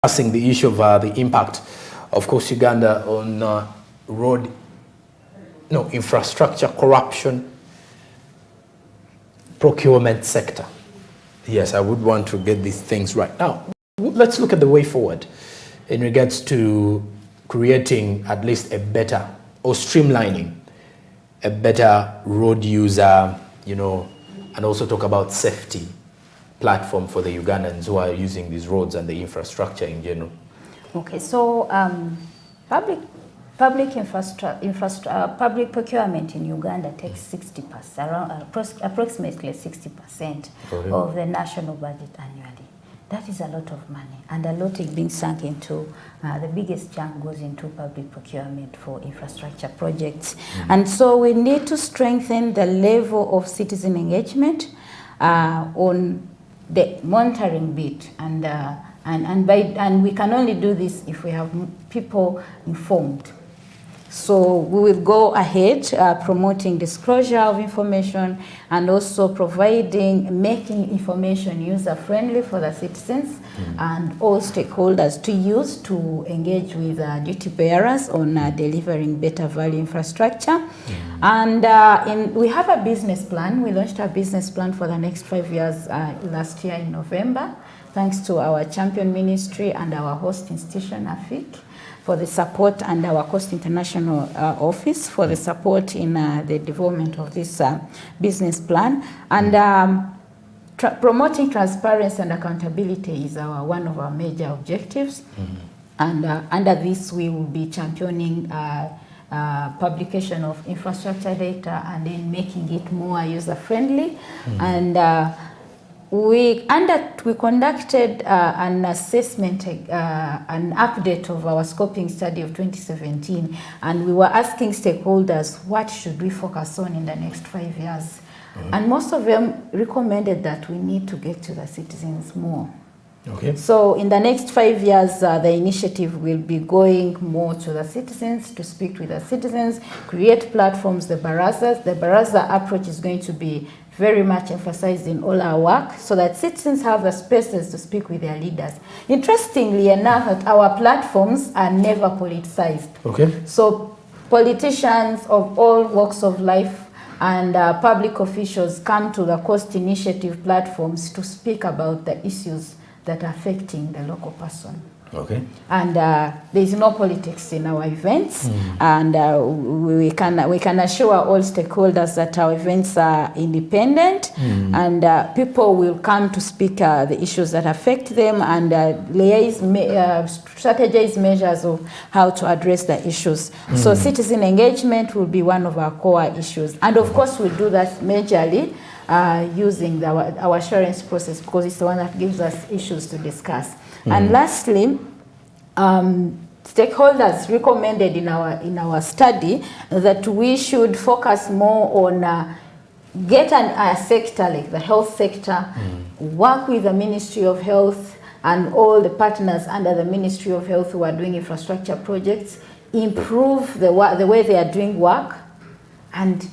discussing the issue of the impact, of course, Uganda on infrastructure, corruption, procurement sector. Yes, I would want to get these things right. Now, let's look at the way forward in regards to creating at least a better, or streamlining a better road user, and also talk about safety platform for the Ugandans who are using these roads and the infrastructure in general. Okay, so public procurement in Uganda takes 60%, around approximately 60% of the national budget annually. That is a lot of money, and a lot is being sunk into, the biggest chunk goes into public procurement for infrastructure projects. And so we need to strengthen the level of citizen engagement on the monitoring bit, and we can only do this if we have people informed. So we will go ahead promoting disclosure of information and also making information user-friendly for the citizens and all stakeholders to use to engage with duty bearers on delivering better value infrastructure. And we have a business plan. We launched a business plan for the next 5 years last year in November, thanks to our champion ministry and our host institution, AFIC, for the support, and our Coast International Office for the support in the development of this business plan. And promoting transparency and accountability is one of our major objectives. And under this, we will be championing publication of infrastructure data and then making it more user-friendly. And we conducted an assessment, an update of our scoping study of 2017, and we were asking stakeholders what should we focus on in the next 5 years. And most of them recommended that we need to get to the citizens more. Okay. So in the next 5 years, the initiative will be going more to the citizens, to speak with the citizens, create platforms, the barazas. The baraza approach is going to be very much emphasized in all our work, so that citizens have the spaces to speak with their leaders. Interestingly enough, our platforms are never politicized. Okay. So politicians of all walks of life and public officials come to the Coast Initiative platforms to speak about the issues that are affecting the local person. Okay. And there is no politics in our events, and we can assure all stakeholders that our events are independent, and people will come to speak the issues that affect them, and strategize measures of how to address the issues. So citizen engagement will be one of our core issues, and of course we'll do that majorly using our assurance process, because it's the one that gives us issues to discuss. And lastly, stakeholders recommended in our study that we should focus more on get a sector like the health sector, work with the Ministry of Health and all the partners under the Ministry of Health who are doing infrastructure projects, improve the way they are doing work, and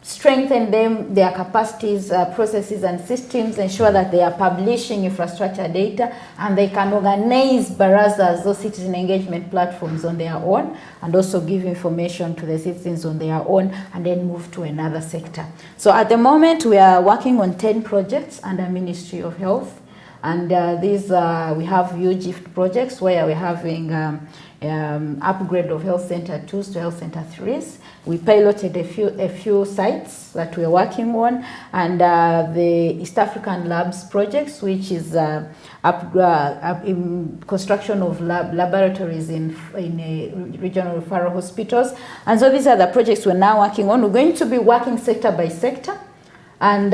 strengthen their capacities, processes and systems, ensure that they are publishing infrastructure data, and they can organize barazas, those citizen engagement platforms, on their own, and also give information to the citizens on their own, and then move to another sector. So at the moment, we are working on 10 projects under Ministry of Health, and these we have UGIFT projects where we're having upgrade of health center 2s to health center 3s. We piloted a few sites that we're working on, and the East African Labs projects, which is construction of laboratories in regional referral hospitals. And so these are the projects we're now working on. We're going to be working sector by sector, and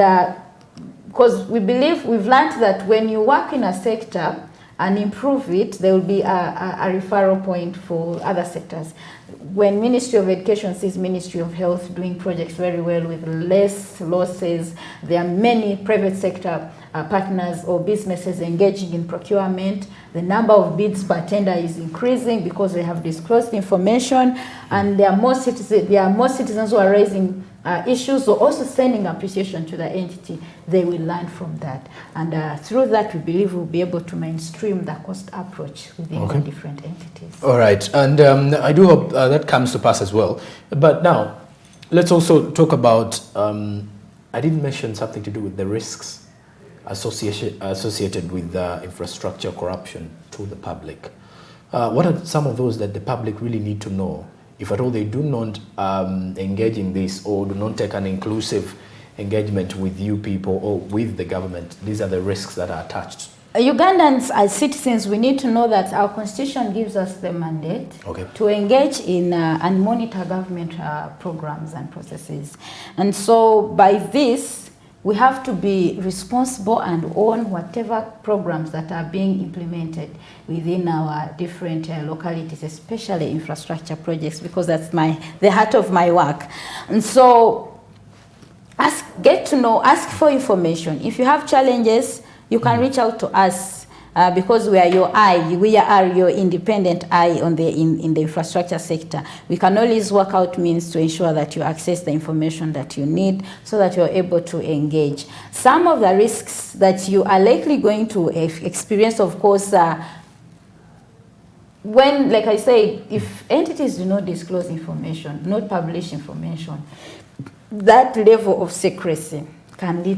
because we believe, we've learned that when you work in a sector and improve it, there will be a referral point for other sectors. When Ministry of Education sees Ministry of Health doing projects very well with less losses, there are many private sector partners or businesses engaging in procurement. The number of bids per tender is increasing because they have disclosed information, and there are more citizens who are raising issues, so also sending appreciation to the entity. They will learn from that, and through that we believe we'll be able to mainstream the cost approach within the different entities. All right, and I do hope that comes to pass as well. But now, let's also talk about, I didn't mention something to do with the risks associated with infrastructure corruption to the public. What are some of those that the public really need to know? If at all they do not engage in this or do not take an inclusive engagement with you people or with the government, these are the risks that are attached. Ugandans as citizens, we need to know that our constitution gives us the mandate to engage in and monitor government programs and processes. And so by this, we have to be responsible and own whatever programs that are being implemented within our different localities, especially infrastructure projects, because that's the heart of my work. And so get to know, ask for information. If you have challenges, you can reach out to us because we are your eye. We are your independent eye on in the infrastructure sector. We can always work out means to ensure that you access the information that you need so that you're able to engage. Some of the risks that you are likely going to experience, of course, when, like I say, if entities do not disclose information, not publish information, that level of secrecy can be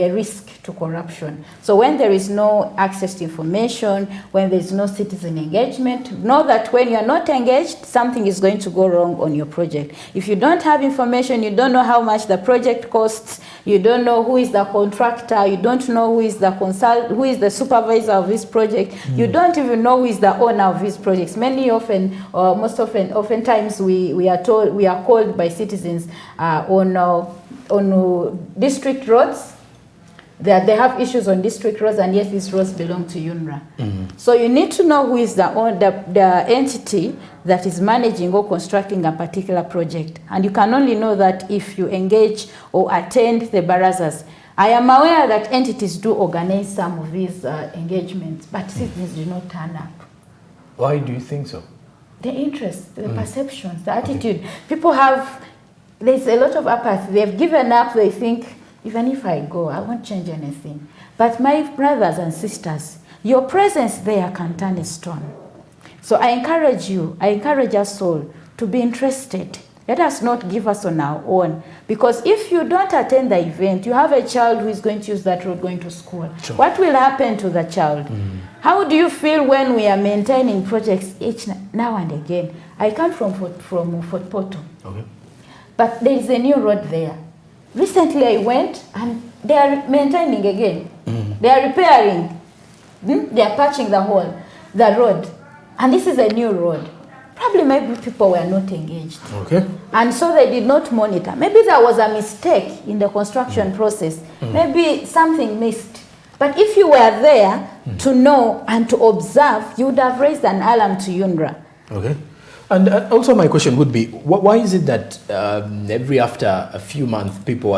a risk to corruption. So when there is no access to information, when there is no citizen engagement, know that when you are not engaged, something is going to go wrong on your project. If you don't have information, you don't know how much the project costs, you don't know who is the contractor, you don't know who is the supervisor of this project, you don't even know who is the owner of these projects. Oftentimes we are called by citizens on district roads. They have issues on district roads, and yes, these roads belong to UNRA. So you need to know who is the entity that is managing or constructing a particular project. And you can only know that if you engage or attend the barazas. I am aware that entities do organize some of these engagements, but citizens do not turn up. Why do you think so? The interest, the perceptions, the attitude. People there's a lot of apathy. They've given up. They think, even if I go, I won't change anything. But my brothers and sisters, your presence there can turn a stone. So I encourage us all to be interested. Let us not give us on our own. Because if you don't attend the event, you have a child who is going to use that road going to school. Sure. What will happen to the child? How do you feel when we are maintaining projects each now and again? I come from Fort Porto. Okay. But there is a new road there. Recently I went and they are maintaining again. They are repairing. They are patching the road. And this is a new road. Probably maybe people were not engaged. Okay. And so they did not monitor. Maybe there was a mistake in the construction process. Maybe something missed. But if you were there to know and to observe, you would have raised an alarm to UNRA. Okay. And also my question would be, why is it that every after a few months people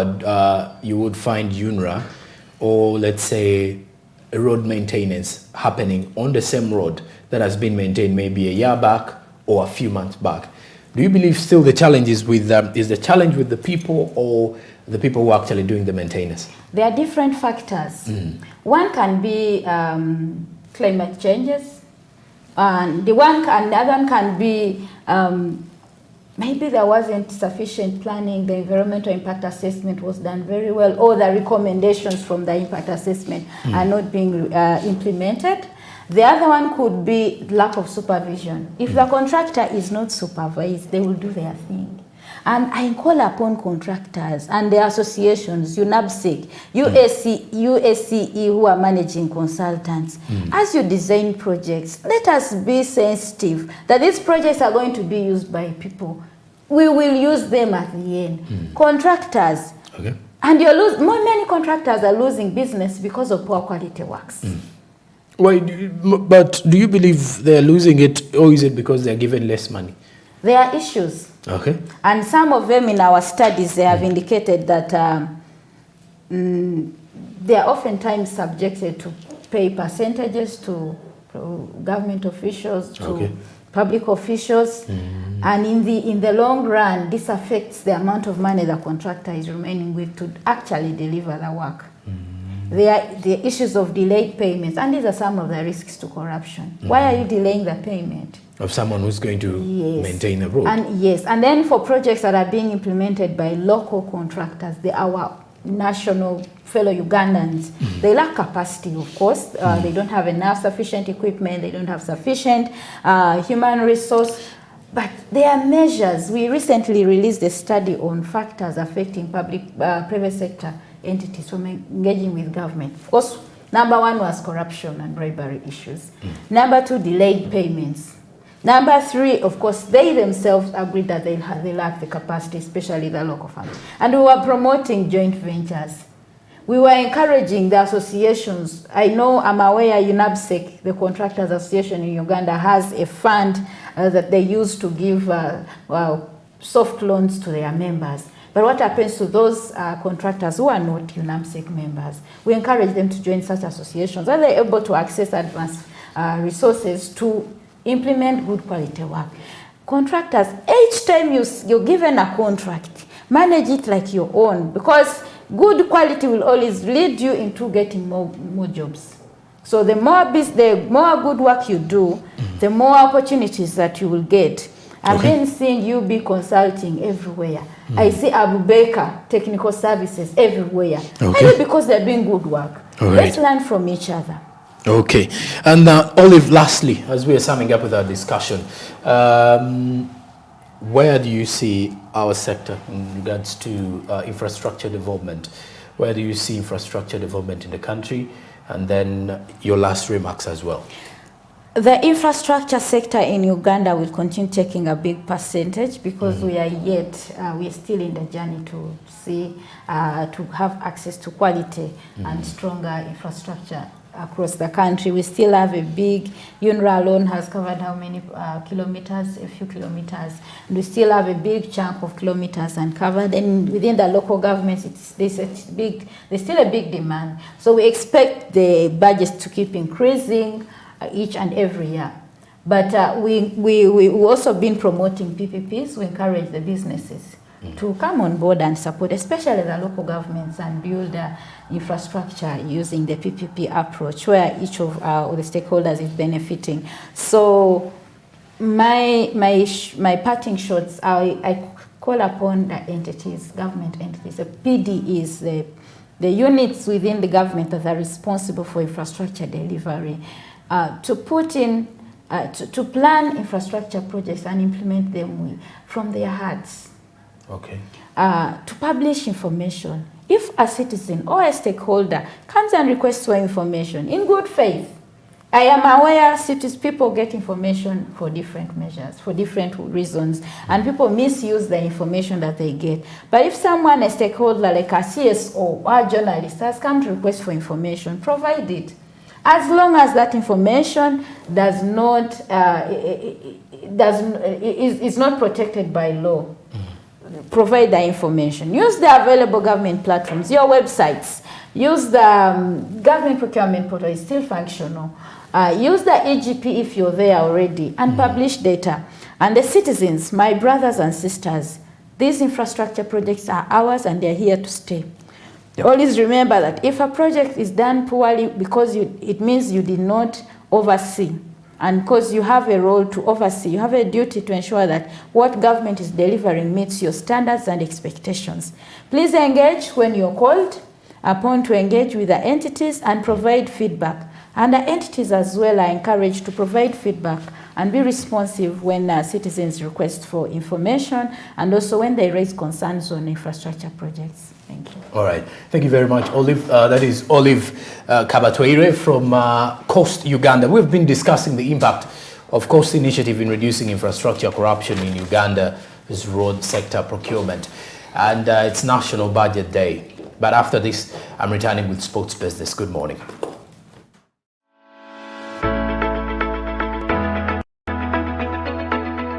you would find UNRA or let's say a road maintenance happening on the same road that has been maintained maybe a year back or a few months back? Do you believe still the challenge is the challenge with the people or the people who are actually doing the maintenance? There are different factors. One can be climate changes. And the other one can be maybe there wasn't sufficient planning, the environmental impact assessment was done very well, or the recommendations from the impact assessment are not being implemented. The other one could be lack of supervision. If the contractor is not supervised, they will do their thing. And I call upon contractors and the associations, UNABSIC, USCE, who are managing consultants. As you design projects, let us be sensitive that these projects are going to be used by people. We will use them at the end. Contractors. Okay. And many contractors are losing business because of poor quality works. Why? But do you believe they're losing it, or is it because they're given less money? There are issues. Okay. And some of them in our studies, they have indicated that they are oftentimes subjected to pay percentages to government officials, to public officials, and in the long run, this affects the amount of money the contractor is remaining with to actually deliver the work. There are the issues of delayed payments, and these are some of the risks to corruption. Why are you delaying the payment? Of someone who's going to maintain the road. And then for projects that are being implemented by local contractors, our national fellow Ugandans, they lack capacity, of course. They don't have enough sufficient equipment, they don't have sufficient human resource. But there are measures. We recently released a study on factors affecting private sector entities from engaging with government. Of course, number one was corruption and bribery issues. Number two, delayed payments. Number three, of course, they themselves agreed that they lack the capacity, especially the local funds. And we were promoting joint ventures. We were encouraging the associations. I'm aware UNABSEC, the Contractors Association in Uganda, has a fund that they use to give soft loans to their members. But what happens to those contractors who are not UNABSEC members? We encourage them to join such associations. Are they able to access advanced resources to implement good quality work? Contractors, each time you're given a contract, manage it like your own, because good quality will always lead you into getting more jobs. So the more good work you do, the more opportunities that you will get. I've been seeing you be consulting everywhere. I see Abu Baker Technical Services everywhere. Maybe because they're doing good work. Let's learn from each other. Okay. And Olive, lastly, as we are summing up with our discussion, where do you see our sector in regards to infrastructure development? Where do you see infrastructure development in the country? And then your last remarks as well. The infrastructure sector in Uganda will continue taking a big percentage because we are still in the journey to have access to quality and stronger infrastructure across the country. We still have a big, UNRWA alone has covered how many kilometers? A few kilometers. And we still have a big chunk of kilometers uncovered. And within the local governments, there's still a big demand. So we expect the budgets to keep increasing each and every year. But we've also been promoting PPPs. We encourage the businesses to come on board and support, especially the local governments, and build infrastructure using the PPP approach where each of the stakeholders is benefiting. So my parting shots, I call upon the entities, government entities, the PDEs, the units within the government that are responsible for infrastructure delivery, to put in, to plan infrastructure projects and implement them from their hearts. Okay. To publish information. If a citizen or a stakeholder comes and requests for information in good faith, I am aware people get information for different measures, for different reasons, and people misuse the information that they get. But if someone, a stakeholder like a CSO or a journalist, has come to request for information, provide it. As long as that information is not protected by law, provide the information. Use the available government platforms, your websites. Use the government procurement portal, is still functional. Use the EGP if you're there already, and publish data. And the citizens, my brothers and sisters, these infrastructure projects are ours and they're here to stay. Always remember that if a project is done poorly because it means you did not oversee, and because you have a role to oversee, you have a duty to ensure that what government is delivering meets your standards and expectations. Please engage when you're called upon to engage with the entities and provide feedback. And the entities as well are encouraged to provide feedback and be responsive when citizens request for information, and also when they raise concerns on infrastructure projects. Thank you. All right. Thank you very much, Olive. That is Olive Kabatwaire from Coast Uganda. We've been discussing the impact of Coast Initiative in reducing infrastructure corruption in Uganda's road sector procurement. And it's National Budget Day. But after this, I'm returning with Sports Business. Good morning.